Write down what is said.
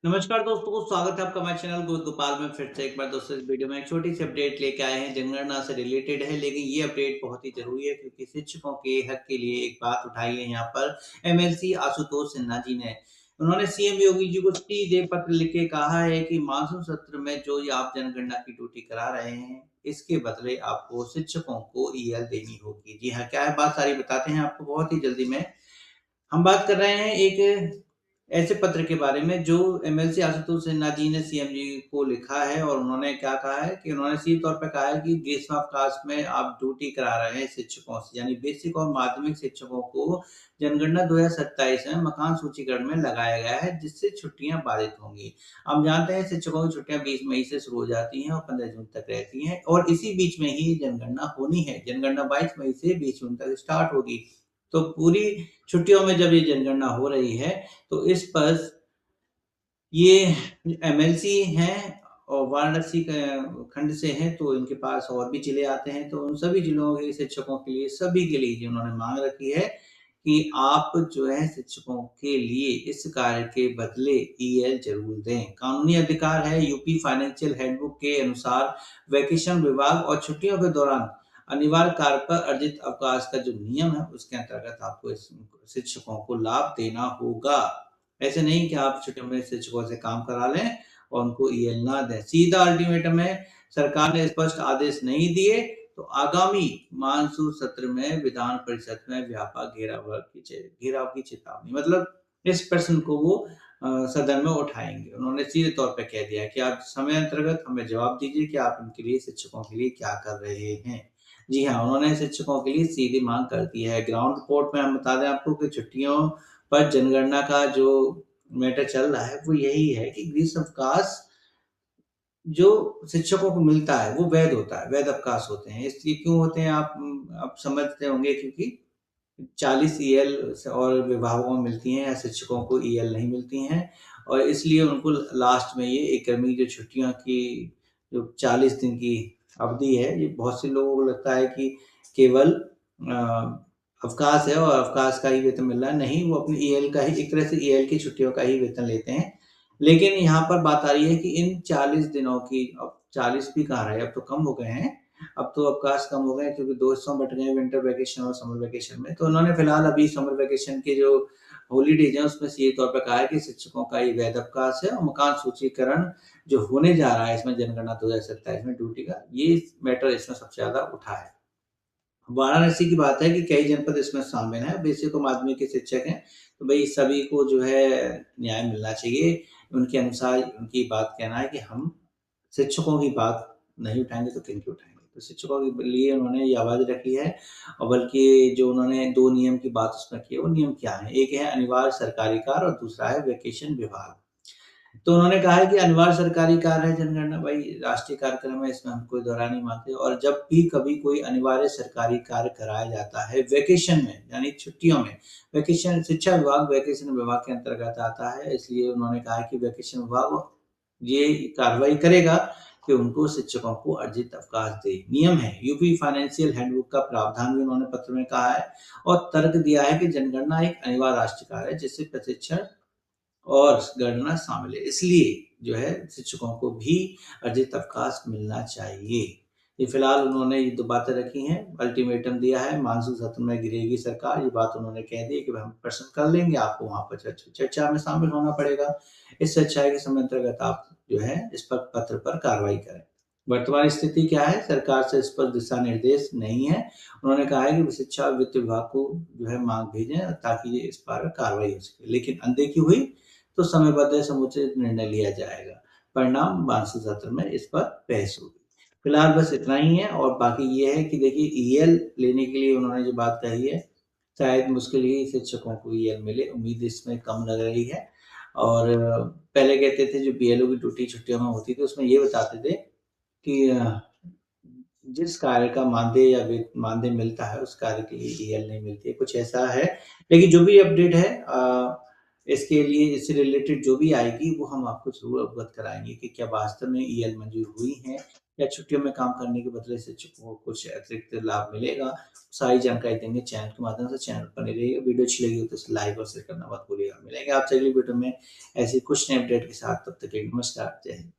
नमस्कार दोस्तों, स्वागत है आपका हमारे चैनल गोपाल में फिर से एक बार दोस्तों इस वीडियो में एक छोटी सी अपडेट लेके आए हैं। जनगणना से रिलेटेड है, लेकिन ये अपडेट बहुत ही जरूरी है क्योंकि शिक्षकों के हक के लिए एक बात उठाई है यहाँ पर एमएलसी आशुतोष सिन्हा जी ने। उन्होंने सीएम योगी जी को सीधे पत्र लिख के कहा है कि मानसून सत्र में जो ये आप जनगणना की ड्यूटी करा रहे हैं, इसके बदले आपको शिक्षकों को ईएल देनी होगी। जी हाँ, क्या है बात सारी बताते हैं आपको बहुत ही जल्दी में। हम बात कर रहे हैं एक ऐसे पत्र के बारे में जो एमएलसी आशुतोष सिन्हा जी ने सीएम जी को लिखा है और उन्होंने क्या कहा है कि उन्होंने सीधे तौर पे कहा है कि ग्रीष्मावकाश में आप ड्यूटी करा रहे हैं शिक्षकों से, यानी बेसिक और माध्यमिक शिक्षकों को जनगणना 2027 में मकान सूचीकरण में लगाया गया है, जिससे छुट्टियां बाधित होंगी। हम जानते हैं शिक्षकों की छुट्टियां 20 मई से शुरू हो जाती हैं और 15 जून तक रहती हैं और इसी बीच में ही जनगणना होनी है। जनगणना 22 मई से 20 जून तक स्टार्ट होगी। तो पूरी छुट्टियों में जब ये जनगणना हो रही है, तो इस पर ये एमएलसी हैं और वाराणसी खंड से हैं, तो इनके पास और भी जिले आते हैं। तो उन सभी जिलों के शिक्षकों के लिए, सभी के लिए उन्होंने मांग रखी है कि आप जो है शिक्षकों के लिए इस कार्य के बदले ईएल जरूर दें। कानूनी अधिकार है। यूपी फाइनेंशियल हैंडबुक के अनुसार वैकेशन विभाग और छुट्टियों के दौरान अनिवार्य कार्य पर अर्जित अवकाश का जो नियम है, उसके अंतर्गत आपको इस शिक्षकों को लाभ देना होगा। ऐसे नहीं कि आप छुट्टियों में शिक्षकों से काम करा लें और उनको ईएल ना दें। सीधा अल्टीमेटम है। सरकार ने स्पष्ट आदेश नहीं दिए तो आगामी मानसून सत्र में विधान परिषद में व्यापक घेराव की चेतावनी। मतलब इस प्रश्न को वो सदन में उठाएंगे। उन्होंने सीधे तौर पे कह दिया कि आप समय अंतर्गत हमें जवाब दीजिए कि आप इनके लिए, शिक्षकों के लिए क्या कर रहे हैं। जी हाँ, उन्होंने शिक्षकों के लिए सीधी मांग कर दी है। ग्राउंड रिपोर्ट में हम बता दें आपको कि छुट्टियों पर जनगणना का जो मैटर चल रहा है वो यही है कि ग्रीष्म अवकाश जो शिक्षकों को मिलता है वो वैध होता है, वैध अवकाश होते हैं। इसलिए क्यों होते हैं आप समझते होंगे, क्योंकि 40 ईएल और विभागों में मिलती हैं या शिक्षकों को ईएल नहीं मिलती हैं और इसलिए उनको लास्ट में ये एक गर्मी की जो छुट्टियों की जो 40 दिन की अवधि है, ये बहुत से लोगों को लगता है कि केवल अवकाश है और अवकाश का ही वेतन मिल रहा है। नहीं, वो अपनी ईएल का ही, एक तरह से ईएल की छुट्टियों का ही वेतन लेते हैं। लेकिन यहाँ पर बात आ रही है कि इन 40 दिनों की, अब 40 भी कहाँ रहे, अब तो कम हो गए हैं। अब तो अवकाश कम हो गए क्योंकि 2 हिस्सों में बँट गए, विंटर वैकेशन और समर वैकेशन में। तो उन्होंने फिलहाल अभी समर वैकेशन के जो हॉलिडेज हैं उसमें सीधे तौर पे कहा है कि शिक्षकों का ये वैध अवकाश है और मकान सूचीकरण जो होने जा रहा है इसमें जनगणना 2027 में ड्यूटी का, ये मैटर इसमें सबसे ज़्यादा उठा है। वाराणसी की बात है कि कई जनपद इसमें शामिल हैं, बेसिक और माध्यमिक के शिक्षक हैं, तो भई सभी को जो है न्याय मिलना चाहिए। उनके अनुसार उनकी बात कहना है कि हम शिक्षकों की बात नहीं उठाएँगे तो किनकी उठाएँगे? तो शिक्षकों के लिए उन्होंने ये आवाज़ रखी है और बल्कि जो उन्होंने 2 नियम की बात उसमें की है, वो नियम क्या है? एक है अनिवार्य सरकारी कार्य और दूसरा है वेकेशन विभाग। तो उन्होंने कहा है कि अनिवार्य सरकारी कार्य है जनगणना, भाई राष्ट्रीय कार्यक्रम है, इसमें हम कोई दोहराया नहीं मानते और जब भी कभी कोई अनिवार्य सरकारी कार्य कराया जाता है वेकेशन में, यानी छुट्टियों में, वेकेशन शिक्षा विभाग वेकेशन विभाग के अंतर्गत आता है। इसलिए उन्होंने कहा है कि वेकेशन विभाग ये कार्रवाई करेगा कि उनको शिक्षकों को अर्जित अवकाश दे। नियम है, यूपी फाइनेंशियल हैंडबुक का प्रावधान भी उन्होंने पत्र में कहा है और तर्क दिया है कि जनगणना एक अनिवार्य राष्ट्रीय कार्य है जिससे प्रशिक्षण और गणना शामिल है। इसलिए जो है शिक्षकों को भी अर्जित अवकाश मिलना चाहिए। ये फिलहाल उन्होंने ये 2 बातें रखी हैं, अल्टीमेटम दिया है, मानसून सत्र में गिरेगी सरकार, ये बात उन्होंने कह दी है कि हम प्रश्न कर लेंगे, आपको वहाँ पर चर्चा में शामिल होना पड़ेगा। इस चर्चा के समय अंतर्गत आप जो है इस पर पत्र पर कार्रवाई करें। वर्तमान स्थिति क्या है? सरकार से इस पर दिशा निर्देश नहीं है। उन्होंने कहा है कि शिक्षा और वित्त विभाग को जो है माँग भेजें ताकि ये इस पर कार्रवाई हो सके। लेकिन अनदेखी हुई तो समयबद्ध समुचित निर्णय लिया जाएगा। परिणाम मानसून सत्र में इस पर बहस होगी। फिलहाल बस इतना ही है और बाकी ये है कि देखिए ईएल लेने के लिए उन्होंने जो बात कही है, शायद मुश्किल ही शिक्षकों को ईएल मिले, उम्मीद इसमें कम लग रही है। और पहले कहते थे जो बीएलओ की ड्यूटी छुट्टियों में होती थी उसमें ये बताते थे कि जिस कार्य का मानदेय या मानदेय मिलता है उस कार्य के लिए ईएल नहीं मिलती है, कुछ ऐसा है। लेकिन जो भी अपडेट है इसके लिए, इससे रिलेटेड जो भी आएगी वो हम आपको ज़रूर अवगत कराएँगे कि क्या वास्तव में ईएल मंजूर हुई हैं या छुट्टियों में काम करने के बदले शिक्षकों को कुछ अतिरिक्त लाभ मिलेगा। सारी जानकारी देंगे चैनल के माध्यम से, चैनल पर बने रहिए। वीडियो अच्छी लगी हो तो इसे लाइक और शेयर करना मत भूलिएगा। मिलेंगे आपसे अगली वीडियो में ऐसी कुछ नए अपडेट के साथ, तब तक के लिए नमस्कार, जय हिंद।